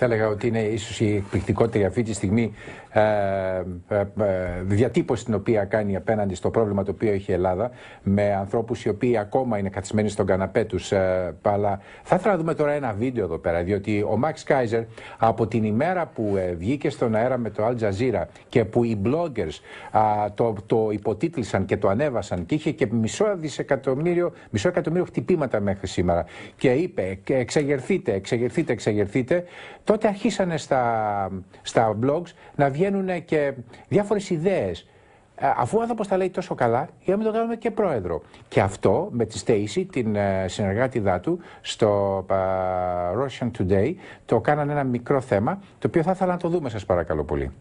θα έλεγα ότι είναι ίσως η εκπληκτικότερη αυτή τη στιγμή διατύπωση την οποία κάνει απέναντι στο πρόβλημα το οποίο έχει η Ελλάδα, με ανθρώπους οι οποίοι ακόμα είναι καθισμένοι στον καναπέ τους. Αλλά θα ήθελα να δούμε τώρα ένα βίντεο εδώ πέρα, διότι ο Max Keiser από την ημέρα που βγήκε στον αέρα με το Al Jazeera και που οι bloggers το υποτίτλισαν και το ανέβασαν και είχε και μισό εκατομμύριο χτυπήματα μέχρι σήμερα και είπε εξεγερθείτε, τότε αρχίσανε στα blogs να βγαίνουν και διάφορες ιδέες. Αφού ο άνθρωπος τα λέει τόσο καλά, για να μην το κάνουμε και πρόεδρο. Και αυτό με τη Στέισι, την συνεργάτηδά του, στο Russian Today, το κάνανε ένα μικρό θέμα, το οποίο θα ήθελα να το δούμε, σας παρακαλώ πολύ.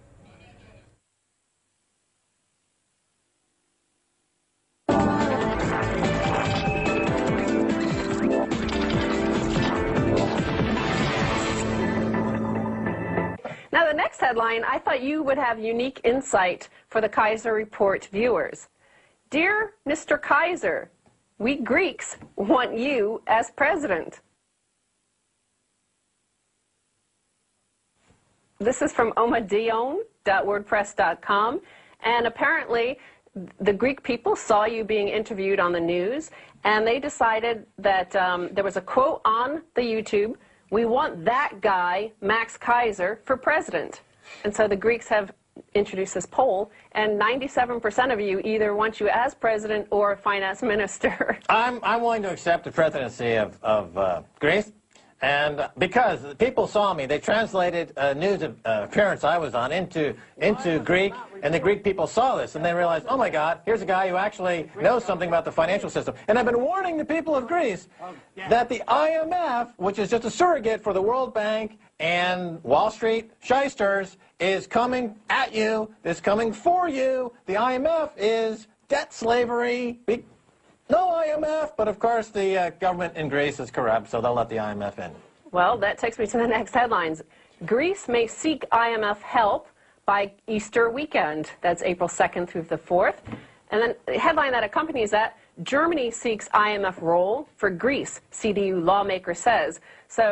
Now, the next headline, I thought you would have unique insight for the Keiser Report viewers. Dear Mr. Keiser, we Greeks want you as president. This is from omadion.wordpress.com, and apparently the Greek people saw you being interviewed on the news, and they decided that there was a quote on the YouTube, "We want that guy, Max Keiser, for president." And so the Greeks have introduced this poll, and 97% of you either want you as president or finance minister. I'm willing to accept the presidency of Greece, and because people saw me, they translated a news appearance I was on into Greek, and the Greek people saw this, and they realized, oh my God, here's a guy who actually knows something about the financial system. And I've been warning the people of Greece that the IMF, which is just a surrogate for the World Bank and Wall Street shysters, is coming at you, is coming for you. The IMF is debt slavery. No IMF, but of course the government in Greece is corrupt, so they'll let the IMF in. Well, that takes me to the next headlines. Greece may seek IMF help by Easter weekend. That's April 2nd through the 4th. And then the headline that accompanies that, Germany seeks IMF role for Greece, CDU lawmaker says. So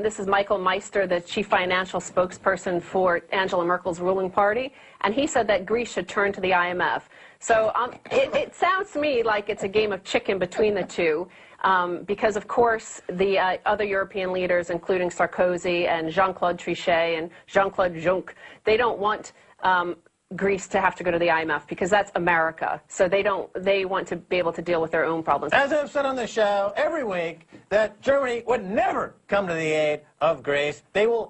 this is Michael Meister, the chief financial spokesperson for Angela Merkel's ruling party, and he said that Greece should turn to the IMF. So it sounds to me like it's a game of chicken between the two, because of course the other European leaders, including Sarkozy and Jean-Claude Trichet and Jean-Claude Juncker, they don't want Greece to have to go to the IMF because that's America. So they want to be able to deal with their own problems. As I've said on the show every week, that Germany would never come to the aid of Greece. They will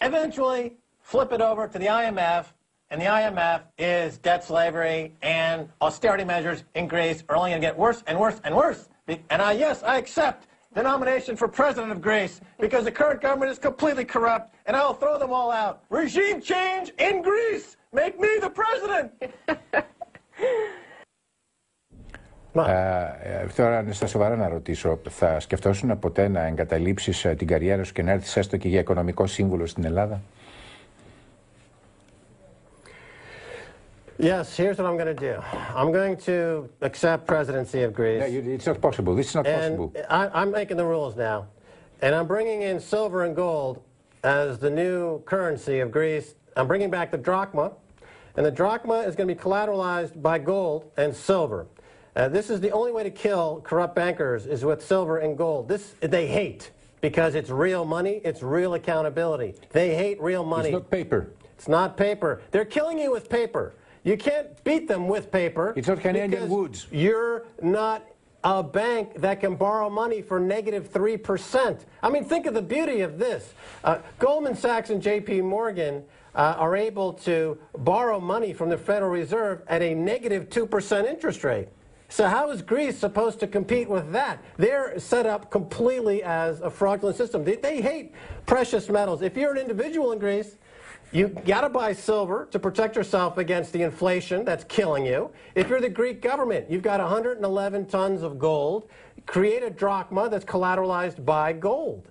eventually flip it over to the IMF, and the IMF is debt slavery, and austerity measures in Greece are only going to get worse and worse and worse. And yes, I accept the nomination for president of Greece because the current government is completely corrupt, and I'll throw them all out. Regime change in Greece! Make me the president! Τώρα, στα σοβαρά να ρωτήσω, θα σκεφτόσουν ποτέ να εγκαταλείψεις την καριέρα σου και να έρθεις έστω και για οικονομικό σύμβουλο στην Ελλάδα? Yes, here's what I'm going to do. I'm going to accept presidency of Greece. No, it's not possible. This is not possible. I'm making the rules now. And I'm bringing in silver and gold as the new currency of Greece. I'm bringing back the drachma. And the drachma is going to be collateralized by gold and silver. This is the only way to kill corrupt bankers is with silver and gold. This they hate because it's real money. It's real accountability. They hate real money. It's not paper. It's not paper. They're killing you with paper. You can't beat them with paper. It's not Canadian Woods. You're not a bank that can borrow money for negative 3%. I mean, think of the beauty of this. Goldman Sachs and J.P. Morgan are able to borrow money from the Federal Reserve at a negative 2% interest rate. So how is Greece supposed to compete with that? They're set up completely as a fraudulent system. They hate precious metals. If you're an individual in Greece, you got to buy silver to protect yourself against the inflation that's killing you. If you're the Greek government, you've got 111 tons of gold. create a drachma that's collateralized by gold.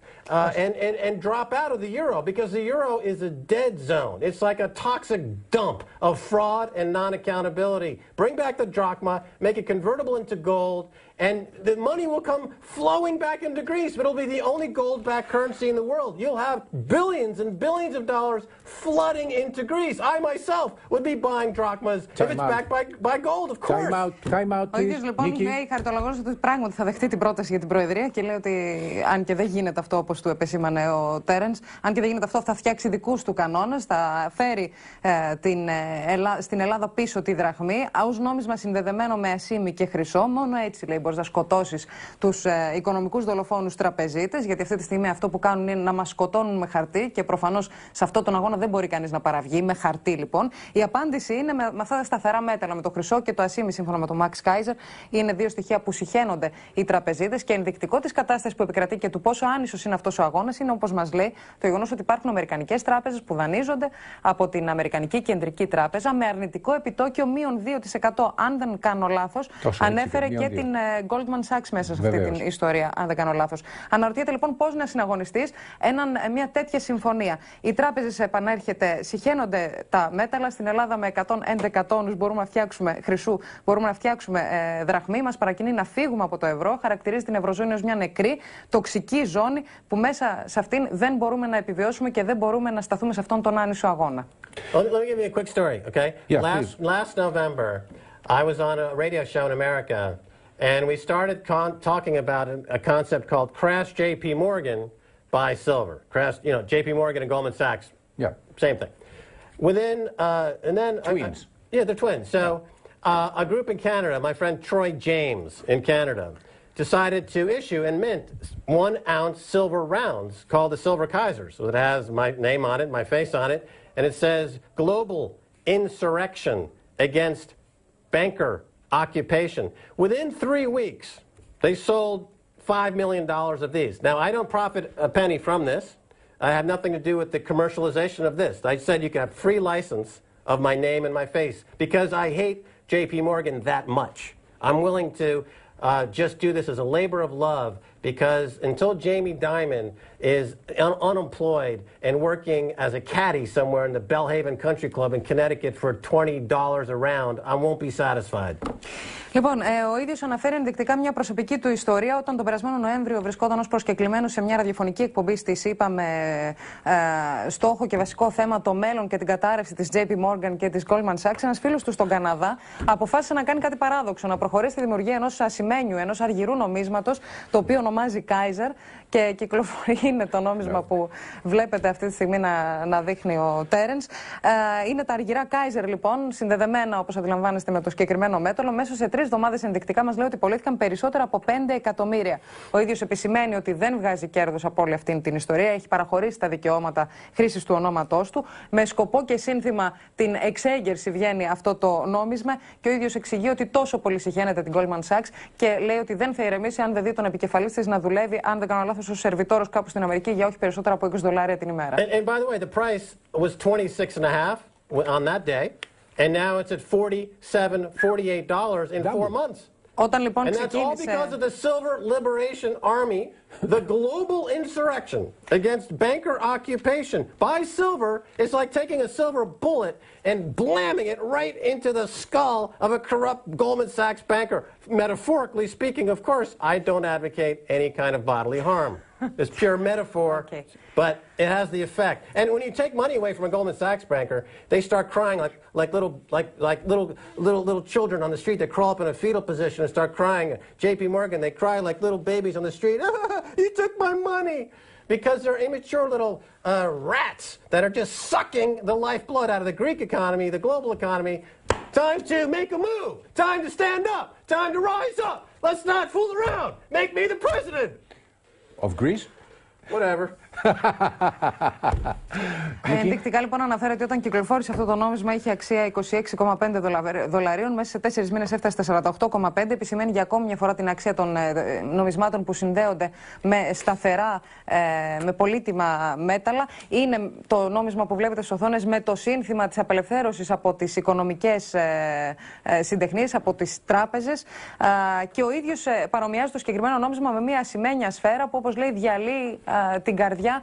And drop out of the euro, because the euro is a dead zone. It's like a toxic dump of fraud and non-accountability. Bring back the drachma, make it convertible into gold, and the money will come flowing back into Greece, but it'll be the only gold-backed currency in the world. You'll have billions and billions of dollars flooding into Greece. I myself would be buying drachmas if it's backed by gold, of course. Time out, Ο ίδιος λοιπόν λέει, χαριτολογός, ότι πράγματι θα δεχτεί την πρόταση για την Προεδρία και λέει ότι αν και δεν γίνεται αυτό όπως του επεσήμανε ο Τέρενς, αν και δεν γίνεται αυτό θα φτιάξει δικούς του κανόνες, θα φέρει στην Ελλάδα πίσω τη δραχμή ως νόμισμα συνδεδεμένο με ασήμι και χρυσό. Μόνο έτσι, λέει, μπορείς να σκοτώσεις τους οικονομικούς δολοφόνους τραπεζίτες, γιατί αυτή τη στιγμή αυτό που κάνουν είναι να μας σκοτώνουν με χαρτί και προφανώς σε αυτόν τον αγώνα δεν μπορεί κανείς να παραβγεί. Με χαρτί λοιπόν. Η απάντηση είναι με αυτά τα σταθερά μέτρα, με το χρυσό και το ασήμι, σύμφωνα με τον Max Kaiser. Είναι δύο στοιχεία που συχαίνονται οι τραπεζίτες και ενδεικτικό της κατάστασης που επικρατεί και του πόσο άνισος είναι αυτός ο αγώνας είναι, όπως μας λέει, το γεγονός ότι υπάρχουν αμερικανικές τράπεζες που δανείζονται από την Αμερικανική Κεντρική Τράπεζα με αρνητικό επιτόκιο μείον 2%. Αν δεν κάνω λάθος, ανέφερε και την Goldman Sachs μέσα σε αυτή την ιστορία, αν δεν κάνω λάθος. Αναρωτιέται λοιπόν πώς να συναγωνιστείς μια τέτοια συμφωνία. Οι τράπεζες, επανέρχεται, συχαίνονται τα μέταλλα. Στην Ελλάδα με 111 τόνους μπορούμε να φτιάξουμε χρυσού, μπορούμε να φτιάξουμε δραχμή. Μας παρακινεί να φύγουμε από το ευρώ. Χαρακτηρίζει την ευρωζώνη ως μια νεκρή, τοξική ζώνη που μέσα σε αυτήν δεν μπορούμε να επιβιώσουμε και δεν μπορούμε να σταθούμε σε αυτόν τον άνισο αγώνα. Let me give you a quick story, okay? Yeah, last November, I was on a radio show in America, and we started talking about a concept called Crash J.P. Morgan, buy silver. Crash, you know, J.P. Morgan and Goldman Sachs. Yeah. Same thing. And then twins. Yeah, they're twins. So a group in Canada, my friend Troy James in Canada, decided to issue and mint 1-ounce silver rounds called the Silver Kaisers. So it has my name on it, my face on it, and it says global insurrection against banker occupation. Within 3 weeks, they sold $5 million of these. Now, I don't profit a penny from this. I have nothing to do with the commercialization of this. I said you can have free license of my name and my face because I hate J.P. Morgan that much. I'm willing to just do this as a labor of love because until Jamie Dimon is unemployed and working as a caddy somewhere in the Bellhaven Country Club in Connecticut for $20 a round, I won't be satisfied. Λοιπόν, ο ίδιος αναφέρει ενδεικτικά μια προσωπική του ιστορία όταν τον περασμένο Νοέμβριο βρισκόταν ως προσκεκλημένος σε μια ραδιοφωνική εκπομπή στη ΣΥΠΑ με στόχο και βασικό θέμα το μέλλον και την κατάρρευση της JP Morgan και της Goldman Sachs. Ένας φίλος του στον Καναδά αποφάσισε να κάνει κάτι παράδοξο, να προχωρήσει στη δημιουργία ενός ασημένιου, ενός αργυρού νομίσματος, το οποίο ονομάζει Kaiser και κυκλοφορεί, είναι το νόμισμα που βλέπετε αυτή τη στιγμή να δείχνει ο Τέρενς. Είναι τα αργυρά Kaiser λοιπόν, συνδεδεμένα όπως αντιλαμβάνεστε με το συγκεκριμένο μέταλλο. Μέσα σε 3 εβδομάδες ενδεικτικά μας λέει ότι πωλήθηκαν περισσότερα από 5 εκατομμύρια. Ο ίδιος επισημαίνει ότι δεν βγάζει κέρδος από όλη αυτή την ιστορία. Έχει παραχωρήσει τα δικαιώματα χρήσης του ονόματός του. Με σκοπό και σύνθημα την εξέγερση βγαίνει αυτό το νόμισμα και ο ίδιος εξηγεί ότι τόσο πολύ συχαίνεται την Goldman Sachs και λέει ότι δεν θα ηρεμήσει αν δεν δει τον επικεφαλής της να δουλεύει, αν δεν κάνω λάθος, ως σερβιτόρος κάπου στην Αμερική για όχι περισσότερα από $20 την ημέρα. And by the way, the price was 26.5 on that day, and now it's at $47, $48 in 4 months. Όταν λοιπόν And that's all because of the Silver Liberation Army, the global insurrection against banker occupation. Buy silver is like taking a silver bullet and blamming it right into the skull of a corrupt Goldman Sachs banker. Metaphorically speaking, of course, I don't advocate any kind of bodily harm. It's pure metaphor, Okay. but it has the effect. And when you take money away from a Goldman Sachs banker, they start crying like little children on the street that crawl up in a fetal position and start crying. J.P. Morgan, they cry like little babies on the street. You took my money. Because they're immature little rats that are just sucking the lifeblood out of the Greek economy, the global economy. Time to make a move. Time to stand up. Time to rise up. Let's not fool around. Make me the president. Of Greece? Whatever. Ενδεικτικά λοιπόν αναφέρει ότι όταν κυκλοφόρησε αυτό το νόμισμα είχε αξία 26,5 δολαρίων, μέσα σε 4 μήνες έφτασε στα 48,5. Επισημαίνει για ακόμη μια φορά την αξία των νομισμάτων που συνδέονται με σταθερά, με πολύτιμα μέταλλα. Είναι το νόμισμα που βλέπετε στις οθόνες με το σύνθημα της απελευθέρωσης από τις οικονομικές συντεχνίες, από τις τράπεζες. Και ο ίδιος παρομοιάζει το συγκεκριμένο νόμισμα με μια ασημένια σφαίρα που, όπως λέει, διαλύει την καρδιά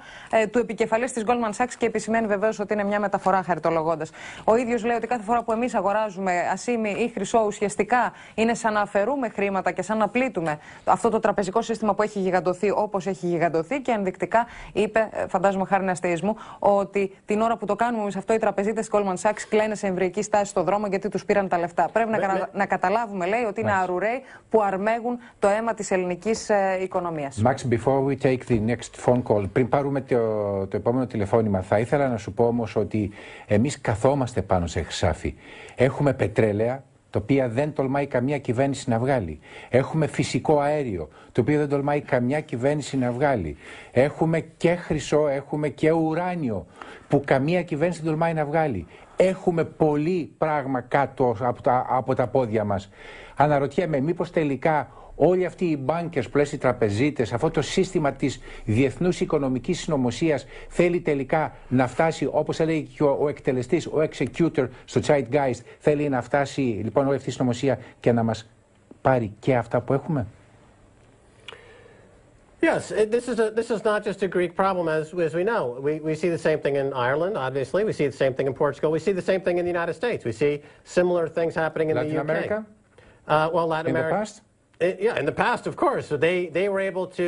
του επικεφαλής της Goldman Sachs και επισημαίνει βεβαίως ότι είναι μια μεταφορά, χαριτολογώντας. Ο ίδιος λέει ότι κάθε φορά που εμείς αγοράζουμε ασήμι ή χρυσό, ουσιαστικά είναι σαν να αφαιρούμε χρήματα και σαν να πλήττουμε αυτό το τραπεζικό σύστημα που έχει γιγαντωθεί όπως έχει γιγαντωθεί. Και ενδεικτικά είπε, φαντάζομαι χάρη αστεϊσμού, ότι την ώρα που το κάνουμε εμείς αυτό, οι τραπεζίτες της Goldman Sachs κλαίνε σε εμβρυϊκή στάση στο δρόμο γιατί τους πήραν τα λεφτά. Πρέπει να καταλάβουμε, λέει, ότι είναι αρουραίοι που αρμέγουν το αίμα της ελληνικής οικονομίας. Max, before we take the next phone call, πριν πάρουμε το επόμενο τηλεφώνημα, θα ήθελα να σου πω όμως ότι εμείς καθόμαστε πάνω σε χρυσάφι. Έχουμε πετρέλαια, το οποίο δεν τολμάει καμία κυβέρνηση να βγάλει. Έχουμε φυσικό αέριο, το οποίο δεν τολμάει καμιά κυβέρνηση να βγάλει. Έχουμε και χρυσό, έχουμε και ουράνιο, που καμία κυβέρνηση δεν τολμάει να βγάλει. Έχουμε πολύ πράγμα κάτω από τα πόδια μας. Αναρωτιέμαι, μήπως τελικά όλοι αυτοί οι bankers που λες, οι τραπεζίτες, αυτό το σύστημα της διεθνούς οικονομικής συνωμοσίας θέλει τελικά να φτάσει, όπως έλεγε και ο εκτελεστής, ο executor στο Zeitgeist, θέλει να φτάσει λοιπόν όλη αυτή η συνωμοσία και να μας πάρει και αυτά που έχουμε. Yes, this is not just a Greek problem, as we know. We see the same thing in Ireland, obviously. We see the same thing in Portugal. We see the same thing in the United States. We see similar things happening in Latin the UK. America? Well, Latin America. In the past? Yeah, in the past, of course. So they were able to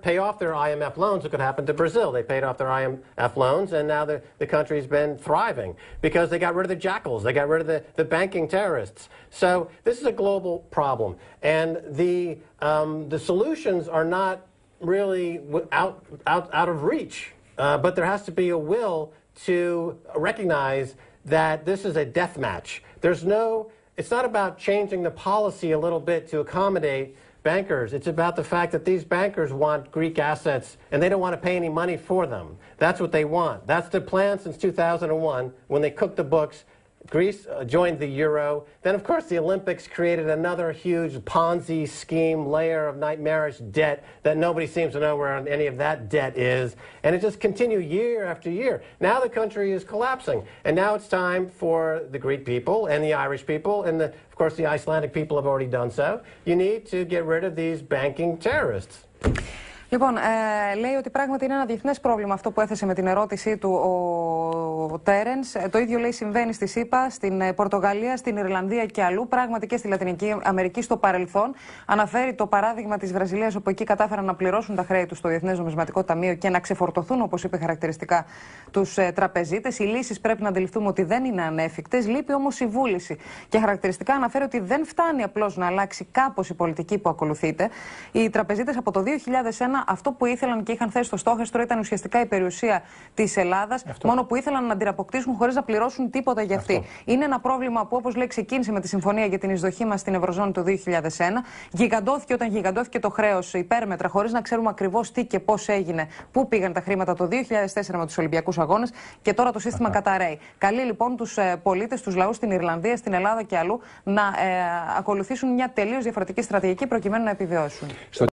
pay off their IMF loans. Look what happened to Brazil. They paid off their IMF loans, and now the country's been thriving because they got rid of the jackals. They got rid of the banking terrorists. So this is a global problem, and the solutions are not really out of reach. But there has to be a will to recognize that this is a death match. It's not about changing the policy a little bit to accommodate bankers. It's about the fact that these bankers want Greek assets and they don't want to pay any money for them. That's what they want. That's the plan since 2001 when they cooked the books. Greece joined the euro. Then, of course, the Olympics created another huge Ponzi scheme layer of nightmarish debt that nobody seems to know where any of that debt is. And it just continued year after year. Now the country is collapsing. And now it's time for the Greek people and the Irish people and, of course, the Icelandic people have already done so. You need to get rid of these banking terrorists. Λοιπόν, λέει ότι πράγματι είναι ένα διεθνές πρόβλημα αυτό που έθεσε με την ερώτησή του ο Τέρενς. Το ίδιο λέει συμβαίνει στη ΣΥΠΑ, στην Πορτογαλία, στην Ιρλανδία και αλλού. Πράγματι και στη Λατινική Αμερική στο παρελθόν. Αναφέρει το παράδειγμα της Βραζιλίας, όπου εκεί κατάφεραν να πληρώσουν τα χρέη τους στο Διεθνές Νομισματικό Ταμείο και να ξεφορτωθούν, όπως είπε χαρακτηριστικά, τους τραπεζίτες. Οι λύσεις πρέπει να αντιληφθούμε ότι δεν είναι ανέφικτες. Λείπει όμως η βούληση. Και χαρακτηριστικά αναφέρει ότι δεν φτάνει απλώς να αλλάξει κάπως η πολιτική που ακολουθείται. Οι τραπεζίτες από το 2001 αυτό που ήθελαν και είχαν θέσει στο στόχαστρο ήταν ουσιαστικά η περιουσία της Ελλάδας, μόνο που ήθελαν να την αποκτήσουν χωρίς να πληρώσουν τίποτα για αυτή. Είναι ένα πρόβλημα που, όπως λέει, ξεκίνησε με τη συμφωνία για την εισδοχή μας στην Ευρωζώνη το 2001. Γιγαντώθηκε όταν γιγαντώθηκε το χρέος υπέρμετρα, χωρίς να ξέρουμε ακριβώς τι και πώς έγινε, πού πήγαν τα χρήματα το 2004 με τους Ολυμπιακούς Αγώνες και τώρα το σύστημα καταραίει. Καλεί λοιπόν τους πολίτες, τους λαούς στην Ιρλανδία, στην Ελλάδα και αλλού να ακολουθήσουν μια τελείως διαφορετική στρατηγική προκειμένου να επιβιώσουν.